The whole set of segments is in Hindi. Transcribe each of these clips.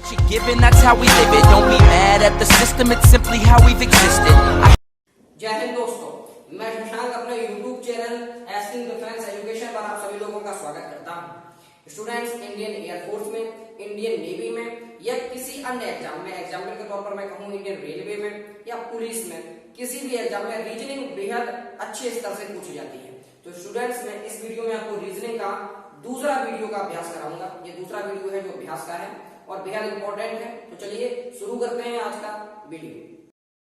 what you're given, that's how we live it. Don't be mad at the system, it's simply how we've existed. जय हिंद दोस्तों, मैं शशांक अपने YouTube channel asking defence education पर आप सभी लोगों का स्वागत करता हूं। स्टूडेंट्स, इंडियन एयरफोर्स में, इंडियन नेवी में या किसी अन्य एग्जाम में, एग्जाम्पल के तौर पर मैं कहूं इंडियन रेलवे में या पुलिस में, किसी भी एग्जाम में रीजनिंग बेहद अच्छे स्तर से पूछी जाती है। तो स्टूडेंट्स, मैं इस वीडियो में आपको रीजनिंग का दूसरा वीडियो का अभ्यास कराऊंगा। ये दूसरा वीडियो है जो अभ्यास का है और बेहद इंपॉर्टेंट है। तो चलिए शुरू करते हैं आज का वीडियो।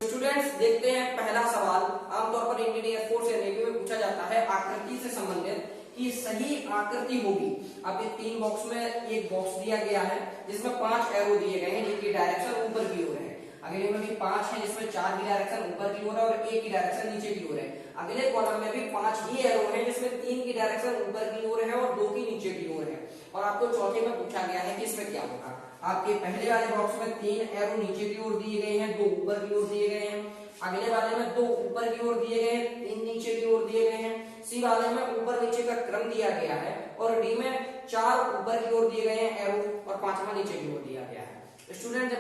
स्टूडेंट्स, देखते हैं पहला सवाल। आमतौर पर इंडियन एयरफोर्स या नेवी में पूछा जाता है आकृति से संबंधित कि सही आकृति होगी। अब ये तीन बॉक्स में एक बॉक्स दिया गया है जिसमें 5 एरो दिए गए हैं जिनकी डायरेक्शन ऊपर की ओर है। अगले में भी 5 है जिसमें 4 की डायरेक्शन ऊपर की ओर है और 1 की डायरेक्शन नीचे की ओर है। अगले कॉलम में भी 5 ही एरो है जिसमें 3 की डायरेक्शन ऊपर की ओर है और 2 की नीचे की ओर है। और आपको चौथे में पूछा गया है कि इसमें क्या होगा। आपके पहले वाले बॉक्स में 3 एरो नीचे की ओर दिए गए हैं, 2 ऊपर की ओर दिए गए हैं। अगले वाले में 2 ऊपर की ओर दिए गए हैं, 3 नीचे की ओर दिए गए हैं। सी वाले में ऊपर नीचे का क्रम दिया गया है और डी में 4 ऊपर की ओर दिए गए हैं एरो और 5वां नीचे की ओर दिया गया है। स्टूडेंट,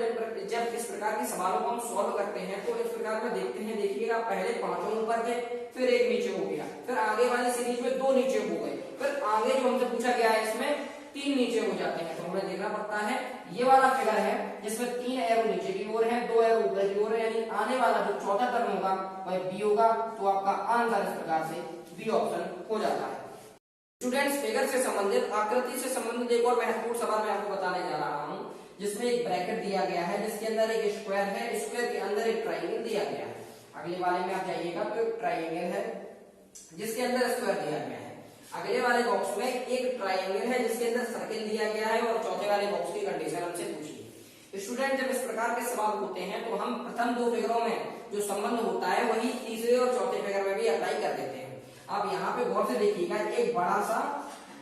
जब इस प्रकार के सवालों को हम सॉल्व करते हैं तो इस प्रकार में देखते हैं। देखिएगा, पहले 5 ऊपर थे, फिर 1 नीचे हो गया, फिर आगे वाले सीरीज में 2 नीचे हो गए, फिर आगे जो हमसे पूछा गया है इसमें 3 नीचे हो जाते हैं। तो हमें देखना पड़ता है ये वाला फिगर है जिसमें 3 एरो नीचे की ओर है, 2 एरो ऊपर की ओर है, यानी आने वाला जो चौथा टर्म होगा वह बी होगा। तो आपका आंसर इस प्रकार से बी ऑप्शन हो जाता है। स्टूडेंट्स, फिगर से संबंधित, आकृति से संबंधित एक और महत्वपूर्ण सवाल मैं आपको बताने जा रहा हूं जिसमें एक ब्रैकेट दिया गया है जिसके अंदर एक स्क्वायर है, स्क्वायर के अंदर एक ट्राइंगल दिया गया है। अगले वाले में आप जाइएगा तो एक ट्राइंगल है जिसके अंदर स्क्वायर दिया गया है। अगले वाले बॉक्स में एक ट्राइंगल है जिसके अंदर सर्किल दिया गया है और चौथे वाले बॉक्स की कंडीशन हमसे पूछी है। स्टूडेंट, जब इस प्रकार के सवाल होते हैं तो हम प्रथम 2 फिगरों में जो संबंध होता है वही तीसरे और चौथे फिगर में भी अप्लाई कर देते हैं। आप यहाँ पे गौर से देखिएगा, एक बड़ा सा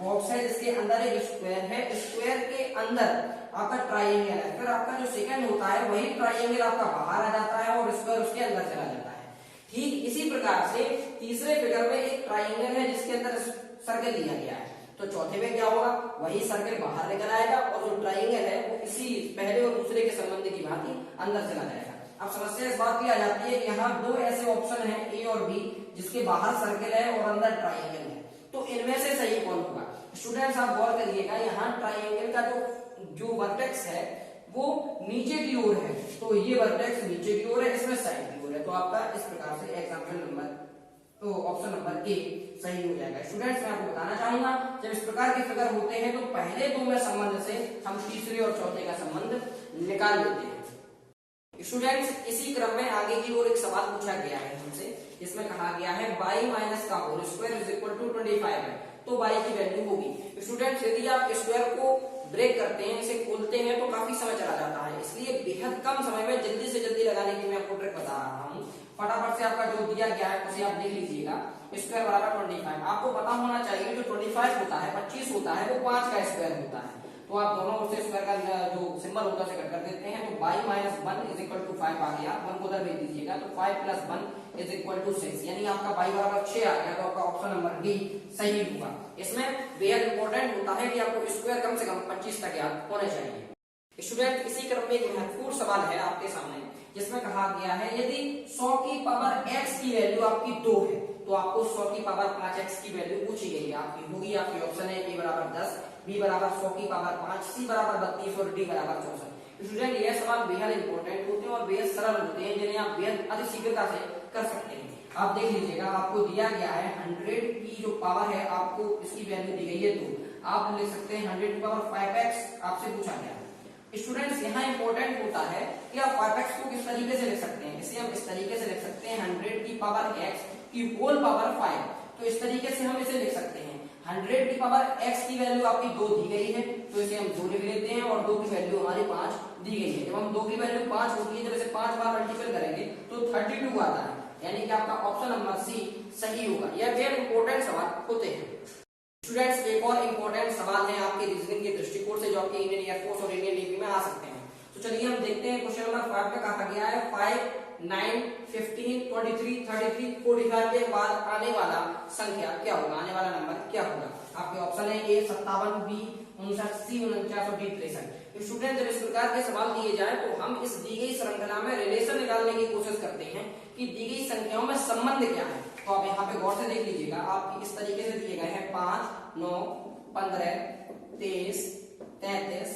बॉक्स है जिसके अंदर एक स्क्वायर है, स्क्वायर के अंदर आपका ट्राइंगल है, फिर आपका जो सेकंड होता है वही ट्राइंगल आपका बाहर आ जाता है और स्क्वायर उसके अंदर चला जाता है। ठीक इसी प्रकार से तीसरे फिगर में एक ट्राइंगल है जिसके अंदर सर्कल दिया गया है। तो चौथे में क्या होगा, वही सर्कल बाहर निकल आएगा और जो ट्राइंगल है वो इसी पहले और दूसरे के संबंध की भांति अंदर चला जाएगा। अब समस्या इस बात की आ जाती है कि यहाँ 2 ऐसे ऑप्शन है ए और बी जिसके बाहर सर्कल है और अंदर ट्राइंगल है, तो इनमें से सही कौन होगा। स्टूडेंट्स, आप गौर करिएगा, यहाँ ट्राइंगल का जो वर्टेक्स है वो नीचे की ओर है, तो ये वर्टेक्स नीचे की ओर है, इसमें साइड की ओर है। तो आपका इस प्रकार से एग्जाम्पल नंबर तो ऑप्शन नंबर ए सही हो जाएगा। स्टूडेंट्स, मैं आपको बताना चाहूंगा, जब इस प्रकार के फिगर होते हैं तो पहले 2 में संबंध से हम तीसरे और चौथे का संबंध निकाल लेते हैं। स्टूडेंट्स, इसी क्रम में आगे की ओर एक सवाल पूछा गया है हमसे, जिसमें कहा गया है y माइनस का whole square is equal to 25 है, तो y की वैल्यू होगी। स्टूडेंट्स, यदि आप स्क्वायर को ब्रेक करते हैं, इसे खोलते हैं तो काफी समय चला जाता है, इसलिए बेहद कम समय में जल्दी से जल्दी लगाने की मैं आपको ट्रिक बता रहा हूँ। फटाफट से आपका जो दिया गया है उसे आप देख लीजिएगा। स्क्वायर बराबर 25, आपको पता होना चाहिए जो 25 होता है, 25 होता है वो 5 का स्क्वायर होता है। तो आप दोनों ओर से स्क्वायर का जो सिंबल होता है उसे कट कर देते हैं, तो y minus 1 is equal to 5 आ गया। 1 को उधर भेज दीजिएगा तो 5 प्लस 1 इज इक्वल टू 6, यानी आपका y बराबर 6 आ गया। तो आपका ऑप्शन नंबर डी सही होगा। इसमें बेहद इंपॉर्टेंट होता है कि आपको स्क्वायर कम से कम 25 तक याद होने चाहिए। स्टूडेंट, इसी क्रम में एक महत्वपूर्ण सवाल है आपके सामने जिसमें कहा गया है यदि 100 की पावर x की वैल्यू आपकी 2 है तो आपको 100 की पावर 5x की वैल्यू पूछी गई है। आपकी होगी, आपकी ऑप्शन है a बराबर 10, b बराबर 100 की पावर 5, c बराबर 32 और d बराबर 64। स्टूडेंट, यह सवाल बेहद इंपॉर्टेंट होते हैं और बेहद सरल होते हैं जिन्हें आप बेहद अति शीघ्रता से कर सकते हैं। आप देख लीजिएगा, आपको दिया गया है 100 की जो पावर है आपको इसकी वैल्यू दी गई है 2, आप लिख सकते हैं 100 की पावर 5x आपसे पूछा गया है। स्टूडेंट्स, यहाँ इंपॉर्टेंट होता है कि आप 5x को किस तरीके से लिख सकते हैं। इसे हम इस तरीके से लिख सकते हैं 100 की पावर x की होल पावर 5, तो इस तरीके से हम इसे लिख सकते हैं। 100 की पावर x की वैल्यू आपकी 2 दी गई है तो इसे हम 2 लिख लेते हैं और 2 की वैल्यू हमारी 5 दी गई है। जब हम 2 की वैल्यू 5 होती है, जब इसे 5 बार मल्टीपल करेंगे तो 32 आता है, यानी कि आपका ऑप्शन नंबर सी सही होगा। यह वेरी इंपॉर्टेंट सवाल होते हैं। स्टूडेंट्स, एक और इंपॉर्टेंट सवाल है आपके रीजनिंग के दृष्टिकोण से जो आपके इंडियन एयरफोर्स और इंडियन नेवी में आ सकते हैं। तो चलिए हम देखते हैं क्वेश्चन नंबर 5 में कहा गया है 5, 9, 15, 23, 33, 45 के बाद आने वाला संख्या क्या होगा, आने वाला नंबर क्या होगा। आपके ऑप्शन है ए 57, बी 59, सी 49 और डी 63। स्टूडेंट जब इस प्रकार के सवाल दिए जाए तो हम इस दी गई श्रृंखला में रिलेशन निकालने की कोशिश करते हैं कि दी गई संख्याओं में संबंध क्या है। तो आप यहाँ पे गौर से देख लीजिएगा, आपकी इस तरीके से दिए गए हैं 5, 9, 15, 23, 33,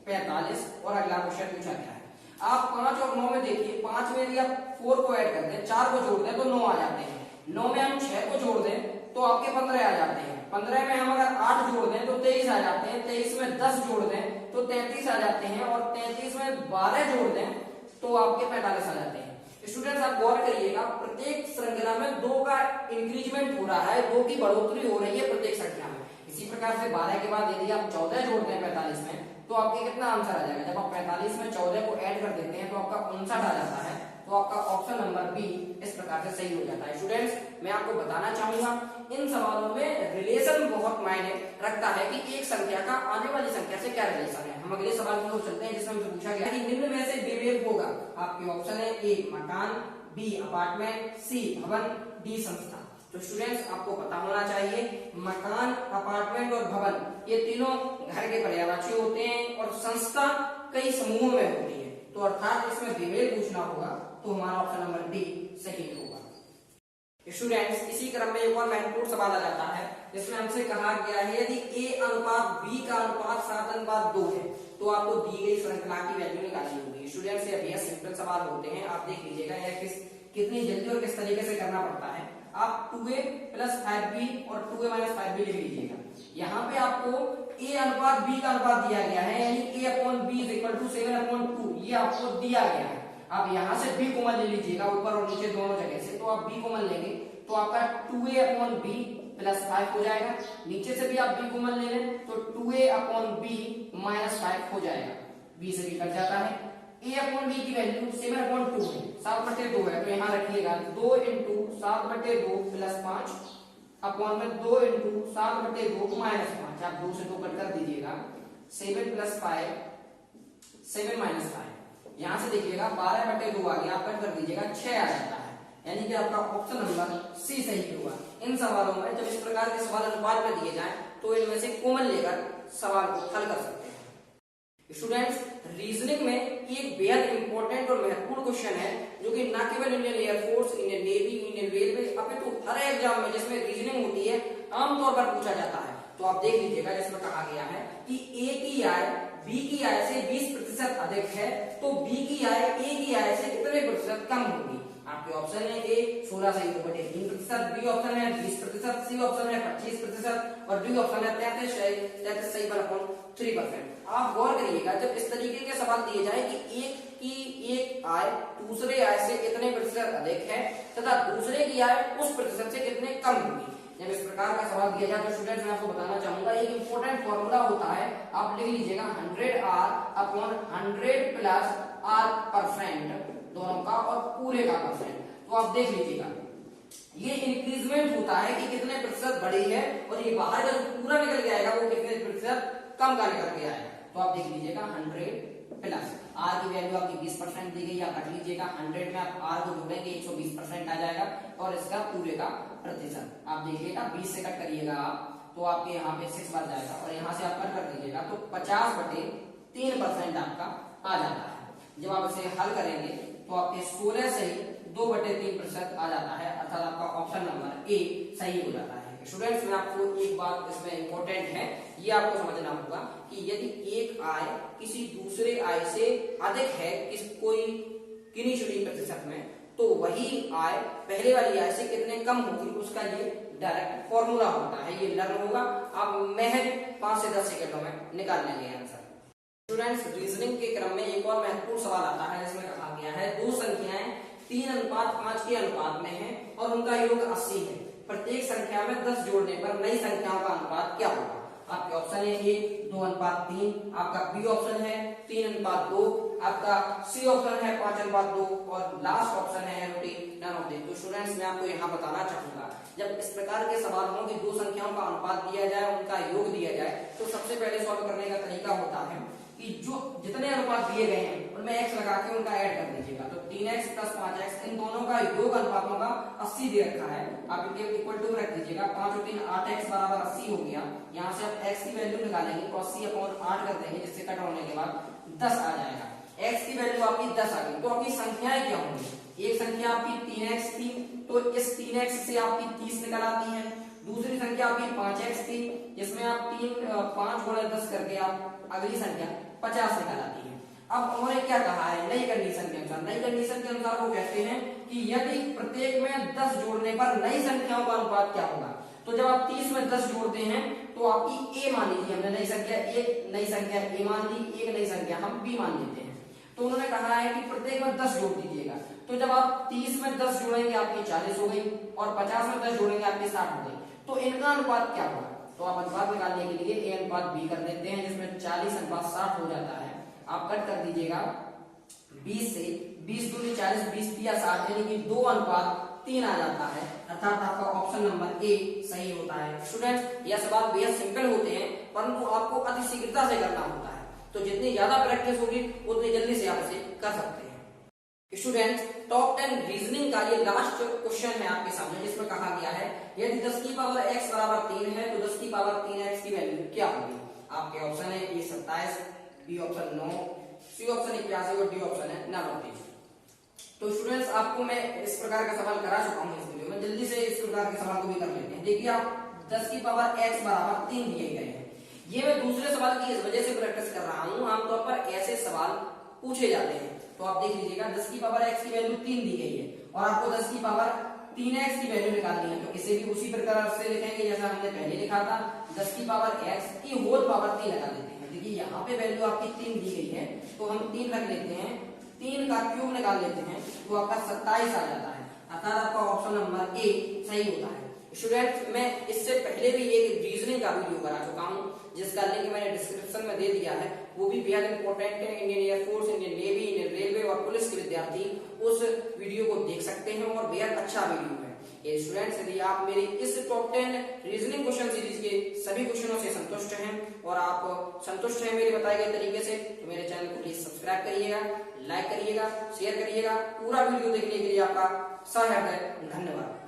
45 और अगला क्वेश्चन पूछा गया है। आप 5 और 9 में देखिए, 5 में यदि आप 4 को ऐड करते हैं, 4 को जोड़ दें तो 9 आ जाते हैं, 9 में हम 6 को जोड़ दें तो आपके 15 आ जाते हैं, 15 में हम अगर 8 जोड़ दें तो 23 आ जाते हैं, 23 में 10 जोड़ दें तो 33 आ जाते हैं और 33 में 12 जोड़ दें तो आपके 45 आ जाते हैं। स्टूडेंट्स आप गौर करिएगा, प्रत्येक श्रृंखला में 2 का इंक्रीजमेंट हो रहा है, 2 की बढ़ोतरी हो रही है प्रत्येक संख्या में। इसी प्रकार से 12 के बाद यदि आप 14 जोड़ते हैं 45 में तो आपके कितना आंसर आ जाएगा। जब आप 45 में 14 को ऐड कर देते हैं तो आपका 59 आ जाता है। तो आपका ऑप्शन नंबर बी इस प्रकार से सही हो जाता है। स्टूडेंट्स मैं आपको बताना चाहूंगा, इन सवालों में रिलेशन बहुत मायने रखता है कि एक संख्या का आने वाली संख्या से क्या रिलेशन है। हम अगले सवाल की ओर चलते हैं जिसमें हमसे पूछा गया है कि निम्न में से विवेक होगा। आपके ऑप्शन है ए मकान, बी अपार्टमेंट, सी भवन, डी संस्था। तो स्टूडेंट्स आपको पता होना चाहिए, मकान, अपार्टमेंट और भवन ये तीनों घर के पर्यायवाची होते हैं और संस्था कई समूहों में होती है। तो अर्थात इसमें विवेक पूछना होगा तो हमारा ऑप्शन नंबर डी सही होगा। स्टूडेंट्स इसी क्रम में एक और महत्वपूर्ण सवाल आ जाता है जिसमें हमसे कहा गया है यदि a अनुपात b का अनुपात 7:2 है तो आपको दी गई श्रृंखला की वैल्यू निकालनी होगी। स्टूडेंट्स ये भैया सिंपल सवाल होते हैं, आप देख लीजिएगा यह कितनी जल्दी और किस तरीके से करना पड़ता है। आप 2a + 5b और 2a - 5b लिख लीजिएगा। यहाँ पे आपको a अनुपात b का अनुपात दिया गया है, यानी a/b = 7/2 ये आपको दिया गया है। आप यहाँ से b कॉमन ले लीजिएगा, ऊपर और नीचे दोनों जगह से, तो आप b कॉमन लेंगे तो आपका 2a/b + 5 हो जाएगा। नीचे से भी आप b कॉमन ले लें तो 2a/b - 5 हो जाएगा, b से भी कट जाता है। a/b की वैल्यू 7/2 है, 7/2 है, तो यहाँ रखिएगा 2 × 7/2 + 5 अपॉन में 2 × 7/2 - 5। आप 2 से 2 कट कर दीजिएगा, 7 + 5 7 - 5। यहाँ से देखिएगा 12/2 आ गया, आप कट कर दीजिएगा 6 आ जाता है, यानी कि आपका ऑप्शन नंबर सी सही होगा। इन सवालों में जब इस प्रकार के सवाल अनुपात में दिए जाएं तो इनमें से कॉमन लेकर सवाल को हल कर सकते हैं। स्टूडेंट्स रीजनिंग में एक बेहद इंपॉर्टेंट और महत्वपूर्ण क्वेश्चन है जो कि न केवल Indian air force, Indian navy, Indian railway अपितु हर एग्जाम में जिसमें रीजनिंग होती है आमतौर पर पूछा जाता है। तो आप देख लीजिएगा जिसमें कहा गया है कि ए की आय बी की आय से 20% अधिक है तो बी की आय ए की आय से कितने प्रतिशत कम होगी। आपके ऑप्शन है ए 16 से 3%, बी ऑप्शन है 20%, सी ऑप्शन है 25% और डी ऑप्शन है 33.3%। आप गौर करिएगा जब इस तरीके के सवाल दिए जाए कि एक आय दूसरे आय से कितने प्रतिशत अधिक है तथा दूसरे की आय उस प्रतिशत से कितने कम होगी, जब इस प्रकार का सवाल दिया जाए तो स्टूडेंट्स मैं आपको बताना चाहूंगा एक इंपॉर्टेंट फॉर्मूला होता है, आप लिख लीजिएगा 100R/100 + R% दोनों का और पूरे का परसेंट। तो आप देख लीजिएगा ये इंक्रीजमेंट होता है कि कितने प्रतिशत बढ़ी है और ये बाहर का जो पूरा निकल के आएगा वो कितने प्रतिशत कम का निकल के आएगा। तो आप देख लीजिएगा 100 प्लस आर की वैल्यू आपकी 20% दी गई, आप रख लीजिएगा 100 में आप आर को जोड़ेंगे 120% आ जाएगा और इसका पूरे का प्रतिशत आप देखिएगा 20 से कट करिएगा आप तो आपके यहाँ पे 6 बार जाएगा और यहाँ से आप कट कर दीजिएगा तो 50/3% आपका आ जाता है। जब आप इसे हल करेंगे तो आपके 16 से 2/3% आ जाता है, अर्थात आपका ऑप्शन नंबर ए सही हो जाता है। स्टूडेंट्स मैं आपको एक बात इसमें इंपॉर्टेंट है, ये आपको समझना होगा कि यदि एक आय किसी दूसरे आय से अधिक है कोई किन्हीं चुनी प्रतिशत में तो वही आय पहले वाली आय से कितने कम होगी उसका ये डायरेक्ट फॉर्मूला होता है, ये लर्न होगा आप महज 5 से 10 सेकंडों में निकाल लेंगे आंसर। स्टूडेंट्स रीजनिंग के क्रम में एक और महत्वपूर्ण सवाल आता है जिसमें कहा गया है दो संख्याएं 3:5 के अनुपात में है और उनका योग 80 है, प्रत्येक संख्या में 10 जोड़ने पर नई संख्याओं का अनुपात क्या होगा। आपके ऑप्शन है ए 2:3, आपका बी ऑप्शन है 3:2, आपका सी ऑप्शन है 5:2 और लास्ट ऑप्शन है नन ऑफ दिस। तो स्टूडेंट्स मैं आपको यहाँ बताना चाहूंगा जब इस प्रकार के सवाल हों कि दो संख्याओं का अनुपात दिया जाए उनका योग दिया जाए तो सबसे पहले सॉल्व करने का तरीका होता है कि जो जितने अनुपात दिए गए हैं उनमें x लगा के उनका ऐड कर दीजिएगा। तो 3x प्लस 5x इन दोनों का योग अनुपातों का 80 दे रखा है। आप इनके इक्वल टू रख दीजिएगा। 5 और 3 8x बराबर 80 हो गया। यहाँ से आप x की वैल्यू निकालेंगे तो 80/8 कर देंगे, जिससे कट होने के बाद 10 आ जाएगा। x की वैल्यू आपकी 10 आ गई। तो आपकी संख्याएं क्या होंगी? एक संख्या आपकी 3x थी, तो इस 3x से आपकी 30 निकल आती है। दूसरी संख्या आपकी 5x थी, जिसमें आप 5 गुणा 10 करके आप अगली संख्या 50 निकल आती है। अब उन्होंने क्या कहा है नई कंडीशन के अनुसार? नई कंडीशन के अनुसार वो कहते हैं कि यदि प्रत्येक में 10 जोड़ने पर नई संख्याओं का अनुपात क्या होगा? तो जब आप 30 में 10 जोड़ते हैं तो आपकी a मान लीजिए, हमने नई संख्या एक नई संख्या a मान ली, एक नई संख्या हम b मान लेते हैं। तो उन्होंने कहा है कि प्रत्येक में 10 जोड़ दीजिएगा। तो जब आप 30 में 10 जोड़ेंगे आपकी 40 हो गई और 50 में 10 जोड़ेंगे आपकी 60 हो गई। तो इनका अनुपात क्या होगा? तो आप अनुपात निकालने के लिए a अनुपात b कर देते हैं, जिसमें 40:60 हो जाता है। आप कट कर दीजिएगा 20 से, 20 दूनी 40, 20 दिया 60, यानी कि 2:3 आ जाता है। अर्थात आपका ऑप्शन नंबर ए सही होता है। स्टूडेंट्स, यह सवाल बेहद सिंपल होते हैं, परंतु आपको अति शीघ्रता से करना होता है। तो जितनी ज्यादा प्रैक्टिस होगी उतनी जल्दी से आप इसे कर सकते हैं। स्टूडेंट्स, टॉप 10 रीजनिंग का ये लास्ट क्वेश्चन है आपके सामने, जिसमें कहा गया है यदि 10 की पावर x बराबर 3 है तो 10 की पावर 3x की वैल्यू क्या होगी? आपके ऑप्शन है ए 27, बी ऑप्शन 9, सी ऑप्शन 81 और डी ऑप्शन है 39। तो स्टूडेंट्स, आपको मैं इस प्रकार का सवाल करा चुका हूं इस वीडियो में। जल्दी से इस प्रकार के सवाल को भी कर लेते हैं। देखिए, आप 10 की पावर x बराबर 3 दिए गए हैं। ये मैं दूसरे सवाल की इस वजह से प्रैक्टिस कर रहा हूं, आमतौर पर ऐसे सवाल पूछे जाते हैं। तो आप देख लीजिएगा, 10 की पावर x की वैल्यू 3 दी गई है और आपको 10 की पावर 3x की वैल्यू निकालनी है। तो इसे भी उसी प्रकार से लिखेंगे जैसा हमने पहले लिखा था। 10 की पावर x की होल पावर 3 लगा देते हैं। देखिए, यहाँ पे वैल्यू आपकी 3 दी गई है, तो हम 3 रख लेते हैं। 3 का क्यूब निकाल लेते हैं तो आपका 27 आ जाता है। अर्थात आपका ऑप्शन नंबर ए सही होता है। स्टूडेंट्स, मैं इससे पहले भी एक रीजनिंग का वीडियो बना चुका हूं, जिसका लिंक मैंने डिस्क्रिप्शन में दे दिया है। वो भी बेहद इंपॉर्टेंट है। Indian air force, Indian navy, Indian railway और पुलिस के विद्यार्थी उस वीडियो को देख सकते हैं और बेहद अच्छा वीडियो है। ये स्टूडेंट्स, यदि आप मेरी इस टॉप 10 रीजनिंग क्वेश्चन सीरीज के सभी क्वेश्चनों से संतुष्ट हैं और आप संतुष्ट हैं मेरे बताए गए तरीके से, तो मेरे चैनल को प्लीज सब्सक्राइब करिएगा, लाइक करिएगा, शेयर करिएगा। पूरा वीडियो देखने के लिए आपका सहर्दय धन्यवाद।